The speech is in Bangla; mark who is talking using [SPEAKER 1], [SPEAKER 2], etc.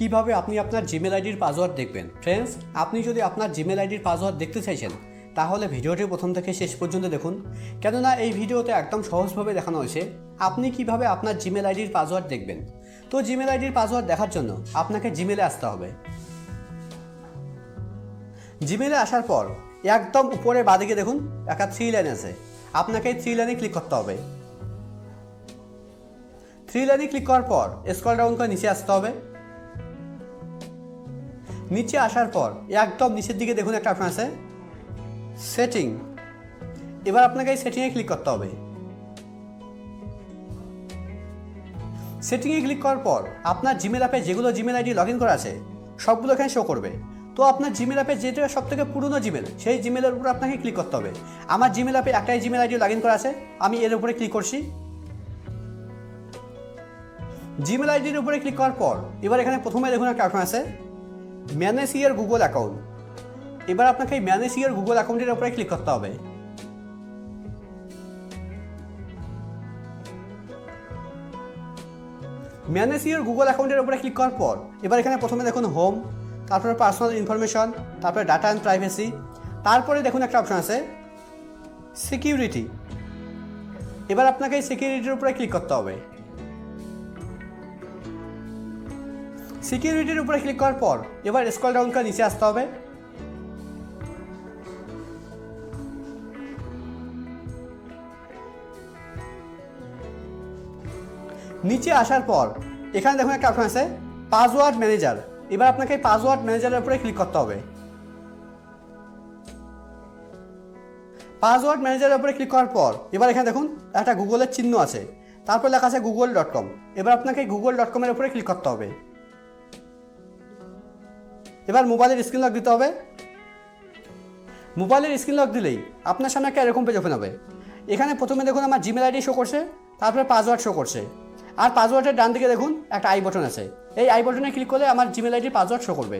[SPEAKER 1] কিভাবে আপনি আপনার জিমেল আইডির পাসওয়ার্ড দেখবেন। ফ্রেন্ডস, আপনি যদি আপনার জিমেল আইডির পাসওয়ার্ড দেখতে চাইছেন তাহলে ভিডিওটি প্রথম থেকে শেষ পর্যন্ত দেখুন, কেননা এই ভিডিওতে একদম সহজভাবে দেখানো হয়েছে আপনি কিভাবে আপনার জিমেল আইডির পাসওয়ার্ড দেখবেন। তো জিমেল আইডির পাসওয়ার্ড দেখার জন্য আপনাকে জিমেলে আসতে হবে। জিমেলে আসার পর একদম উপরে বাঁদিকে দেখুন একটা 3 লাইন আছে, আপনাকে এই 3 লাইনে ক্লিক করতে হবে। 3 লাইনে ক্লিক করার পর স্ক্রল ডাউন করে নিচে আসতে হবে। নিচে আসার পর একদম নিচের দিকে দেখুন একটা অপশন আছে সেটিং। এবার আপনাকে এই সেটিংয়ে ক্লিক করতে হবে। সেটিংয়ে ক্লিক করার পর আপনার জিমেল অ্যাপে যেগুলো জিমেল আইডি লগ ইন করা আছে সবগুলো এখানে শো করবে। তো আপনার জিমেল অ্যাপে যেটা সব থেকে পুরনো জিমেল সেই জিমেলের উপর আপনাকে ক্লিক করতে হবে। আমার জিমেল অ্যাপে একটাই জিমেল আইডি লগ ইন করা আছে, আমি এর উপরে ক্লিক করছি। জিমেল আইডির উপরে ক্লিক করার পর এবার এখানে প্রথমে দেখুন একটা অপশন আছে ম্যানেজ ইওর গুগল অ্যাকাউন্ট। এবার আপনাকে এই ম্যানেজ ইওর গুগল অ্যাকাউন্টের উপরে ক্লিক করতে হবে। ম্যানেজ ইওর গুগল অ্যাকাউন্টের উপরে ক্লিক করার পর এবার এখানে প্রথমে দেখুন হোম, তারপরে পার্সোনাল ইনফরমেশন, তারপরে ডাটা অ্যান্ড প্রাইভেসি, তারপরে দেখুন একটা অপশন আছে সিকিউরিটি। এবার আপনাকে এই সিকিউরিটির উপরে ক্লিক করতে হবে। সিকিউরিটির উপরে ক্লিক করার পর এবার স্ক্রল ডাউন করে নিচে আসতে হবে। নিচে আসার পর এখানে দেখুন একটা অপশন আছে পাসওয়ার্ড ম্যানেজার। এবার আপনাকে এই পাসওয়ার্ড ম্যানেজারের উপরে ক্লিক করতে হবে। পাসওয়ার্ড ম্যানেজারের উপরে ক্লিক করার পর এবার এখানে দেখুন একটা গুগলের চিহ্ন আছে, তারপর লেখা আছে google.com। এবার আপনাকে google.com এর উপরে ক্লিক করতে হবে। এবার মোবাইলের স্ক্রিন লক দিতে হবে। মোবাইলের স্ক্রিন লক দিলেই আপনার সামনে একটা এরকম পেজ ওপেন হবে। এখানে প্রথমে দেখুন আমার জিমেল আইডি শো করছে, তারপরে পাসওয়ার্ড শো করছে, আর পাসওয়ার্ডের ডান দিকে দেখুন একটা আই বাটন আছে। এই আই বাটনে ক্লিক করলে আমার জিমেল আইডির পাসওয়ার্ড শো করবে।